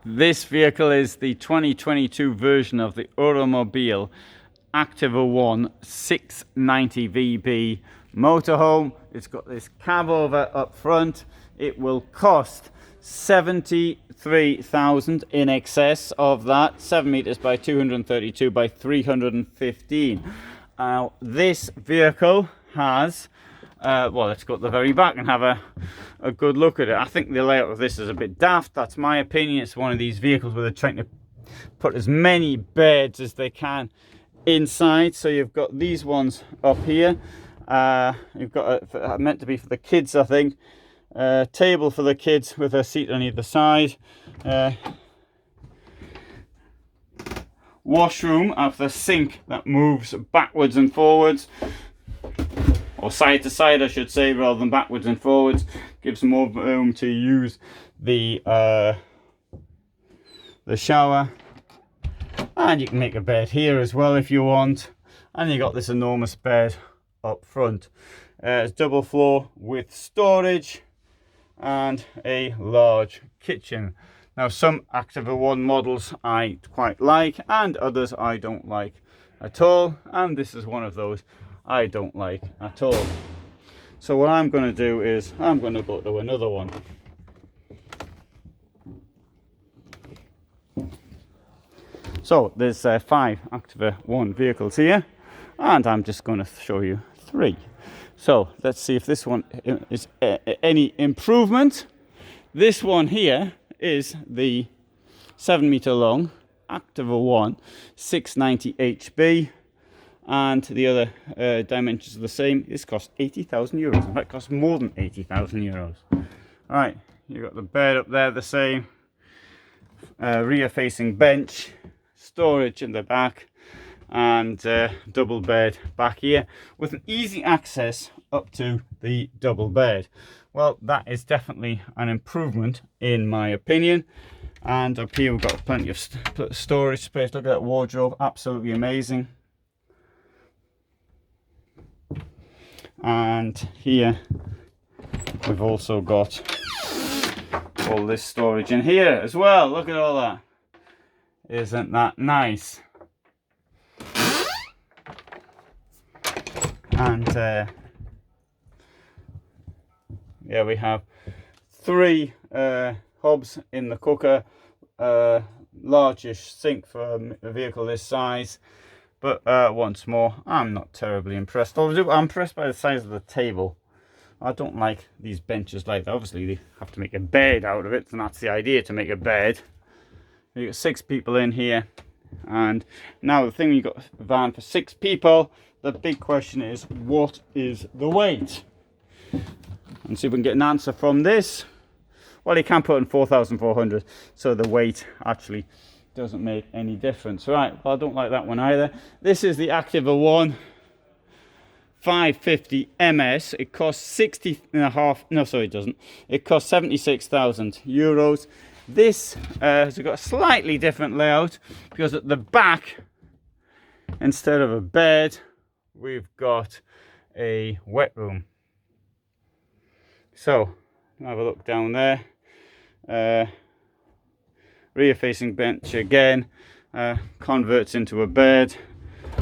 This vehicle is the 2022 version of the EuroMobil Activa One 690 VB motorhome. It's got this cab over up front. It will cost 73,000 in excess of that, 7 meters by 232 by 315. Now this vehicle has well, let's go to the very back and have a good look at it. I think the layout of this is a bit daft. That's my opinion. It's one of these vehicles where they're trying to put as many beds as they can inside. So you've got these ones up here. You've got meant to be for the kids, I think. Table for the kids with a seat on either side. Washroom of the sink that moves backwards and forwards. Or side to side, I should say, rather than backwards and forwards. Gives more room to use the shower. And you can make a bed here as well if you want. And you got this enormous bed up front. It's double floor with storage and a large kitchen. Now some Activa One models I quite like and others I don't like at all. And this is one of those I don't like at all. So what I'm going to do is I'm going to go to another one. So there's 5 Activa One vehicles here, and I'm just going to show you 3. So let's see if this one is any improvement. This one here is the 7 meter long Activa One 690 HB. And the other dimensions are the same. This costs 80,000 euros. In fact, it costs more than 80,000 euros. Alright, you've got the bed up there the same. Rear facing bench. Storage in the back. And double bed back here. With an easy access up to the double bed. Well, that is definitely an improvement in my opinion. And up here we've got plenty of storage space. Look at that wardrobe. Absolutely amazing. And here we've also got all this storage in here as well. Look at all that. Isn't that nice? And yeah, we have 3 hobs in the cooker, largish sink for a vehicle this size. But once more, I'm not terribly impressed. Although I'm impressed by the size of the table. I don't like these benches like that. Obviously, they have to make a bed out of it, and that's the idea, to make a bed. You've got 6 people in here. And now the thing, you've got a van for 6 people. The big question is, what is the weight? And see if we can get an answer from this. Well, you can put in 4,400, so the weight actually doesn't make any difference. Right, well, I don't like that one either. This is the Activa One 550 MS. It costs 60.5. No, sorry, it doesn't. It costs 76,000 euros. This has got a slightly different layout because at the back, instead of a bed, we've got a wet room. So have a look down there. Rear facing bench again, converts into a bed.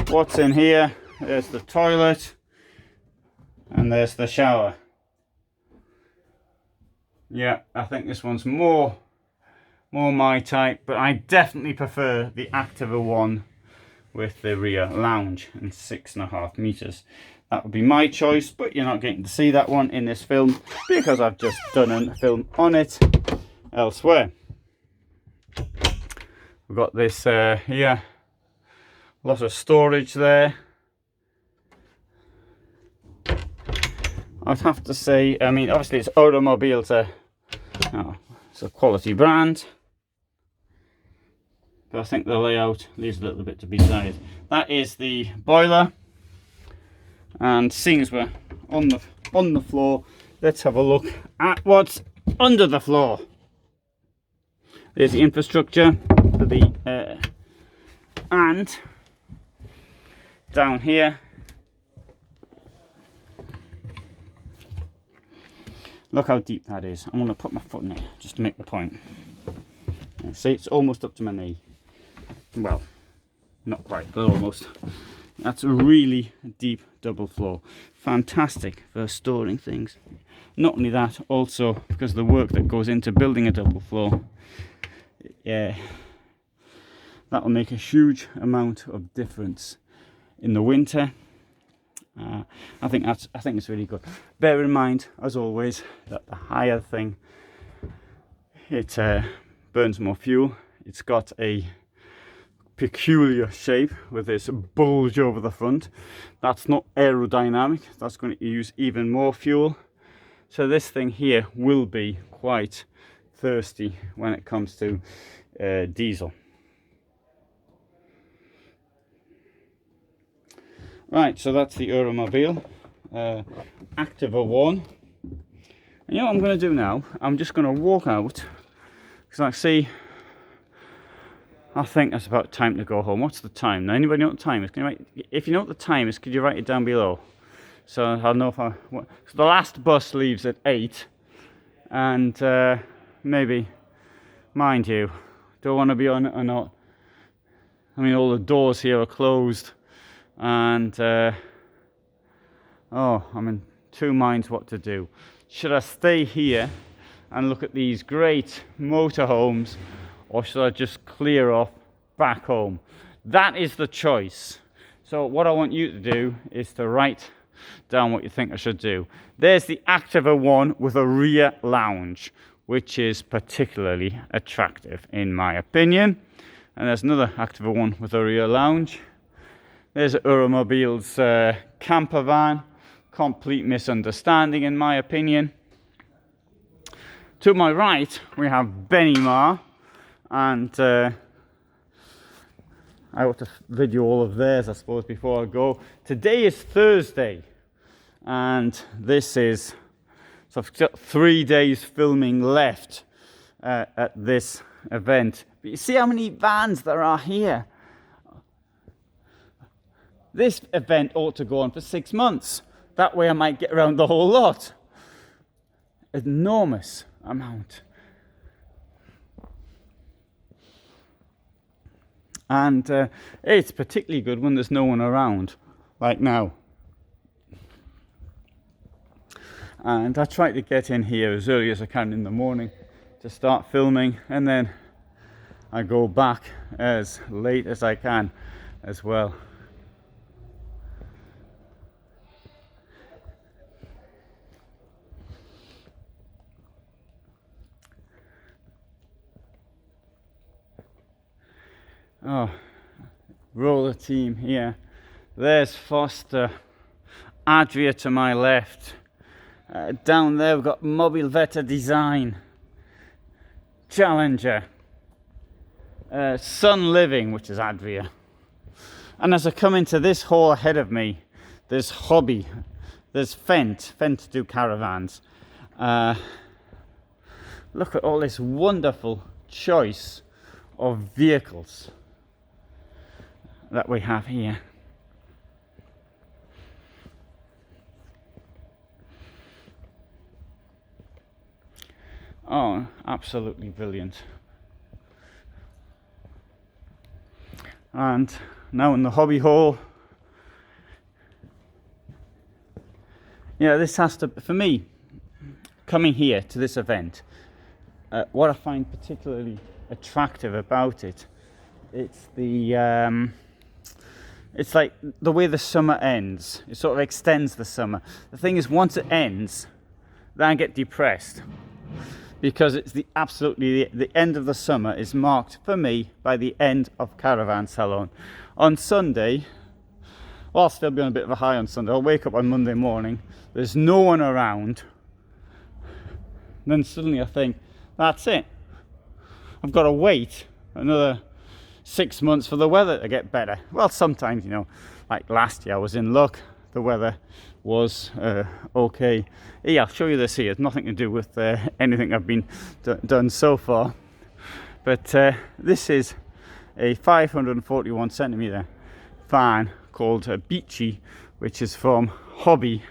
What's in here? There's the toilet and there's the shower. Yeah, I think this one's more my type, but I definitely prefer the Activa One with the rear lounge and 6.5 meters. That would be my choice, but you're not getting to see that one in this film because I've just done a film on it elsewhere. We've got this here, lot of storage there. I'd have to say, I mean, obviously it's EuroMobil, it's a quality brand. But I think the layout leaves a little bit to be desired. That is the boiler. And seeing as we're on the floor, let's have a look at what's under the floor. There's the infrastructure for the and down here, look how deep that is. I'm going to put my foot in it just to make the point. See, it's almost up to my knee. Well, not quite, but almost. That's a really deep double floor. Fantastic for storing things. Not only that, also because of the work that goes into building a double floor, yeah, that will make a huge amount of difference in the winter. I think it's really good. Bear in mind, as always, that the higher thing, it burns more fuel. It's got a peculiar shape with this bulge over the front. That's not aerodynamic. That's going to use even more fuel. So this thing here will be quite thirsty when it comes to diesel. Right, so that's the EuroMobil Activa One. And you know what I'm going to do now? I'm just going to walk out, because I see, I think it's about time to go home. What's the time? Now, anybody know what the time is? Can you write, if you know what the time is, could you write it down below? So I'll know if I... So the last bus leaves at 8, and maybe, mind you, do I want to be on it or not? I mean, all the doors here are closed. And oh, I'm in two minds what to do. Should I stay here and look at these great motorhomes, or should I just clear off back home? That is the choice. So what I want you to do is to write down what you think I should do. There's the Activa One with a rear lounge, which is particularly attractive in my opinion. And there's another Activa One with a rear lounge. There's EuroMobil's campervan, complete misunderstanding in my opinion. To my right we have Benimar, and I ought to video all of theirs I suppose before I go. Today is Thursday, and this is, so I've got 3 days filming left at this event. But you see how many vans there are here. This event ought to go on for 6 months. That way I might get around the whole lot. Enormous amount. And it's particularly good when there's no one around, like now. And I try to get in here as early as I can in the morning to start filming, and then I go back as late as I can as well. Oh, roller team here. There's Forster, Adria to my left. Down there we've got Mobil Veta Design, Challenger, Sun Living, which is Adria. And as I come into this hall ahead of me, there's Hobby, there's Fent to do caravans. Look at all this wonderful choice of vehicles that we have here. Oh, absolutely brilliant. And now in the hobby hall, yeah, this has to, for me, coming here to this event, what I find particularly attractive about it, it's the it's like the way the summer ends. It sort of extends the summer. The thing is, once it ends, then I get depressed, because it's the end of the summer is marked for me by the end of Caravan Salon. On Sunday, well, I'll still be on a bit of a high on Sunday. I'll wake up on Monday morning, there's no one around, and then suddenly I think, that's it. I've got to wait another 6 months for the weather to get better. Well, sometimes, you know, like last year I was in luck, the weather was okay. Yeah, I'll show you this here. It's nothing to do with anything I've been done so far, but this is a 541 centimeter van called Beachy, which is from Hobby,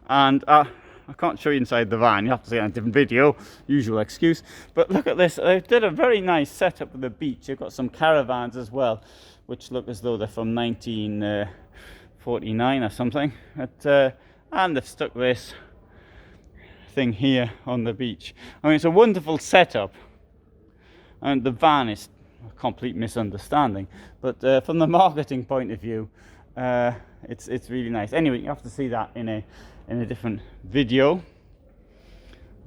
and I I can't show you inside the van, you have to see it on a different video, usual excuse. But look at this, they did a very nice setup with the beach. They've got some caravans as well, which look as though they're from 1949 or something. And they've stuck this thing here on the beach. I mean, it's a wonderful setup, and the van is a complete misunderstanding, but from the marketing point of view, it's really nice. Anyway, you have to see that in a different video.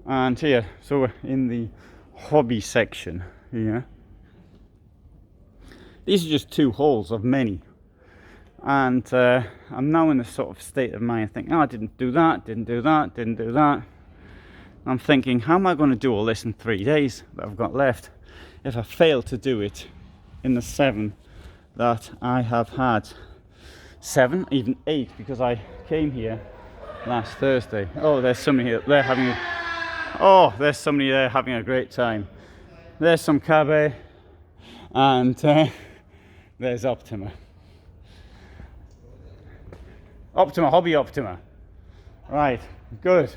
And here, so we're in the hobby section here. These are just 2 hauls of many, and I'm now in a sort of state of mind thinking, oh, I didn't do that, didn't do that, didn't do that. I'm thinking, how am I going to do all this in 3 days that I've got left if I fail to do it in the 7 that I have had? 7, even 8, because I came here last Thursday. Oh, there's somebody here. There's somebody there having a great time. There's some cabe, and there's Optima. Hobby Optima. Right, good.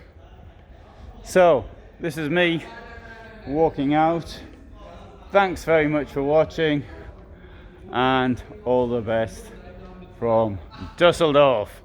So, this is me walking out. Thanks very much for watching, and all the best from Dusseldorf.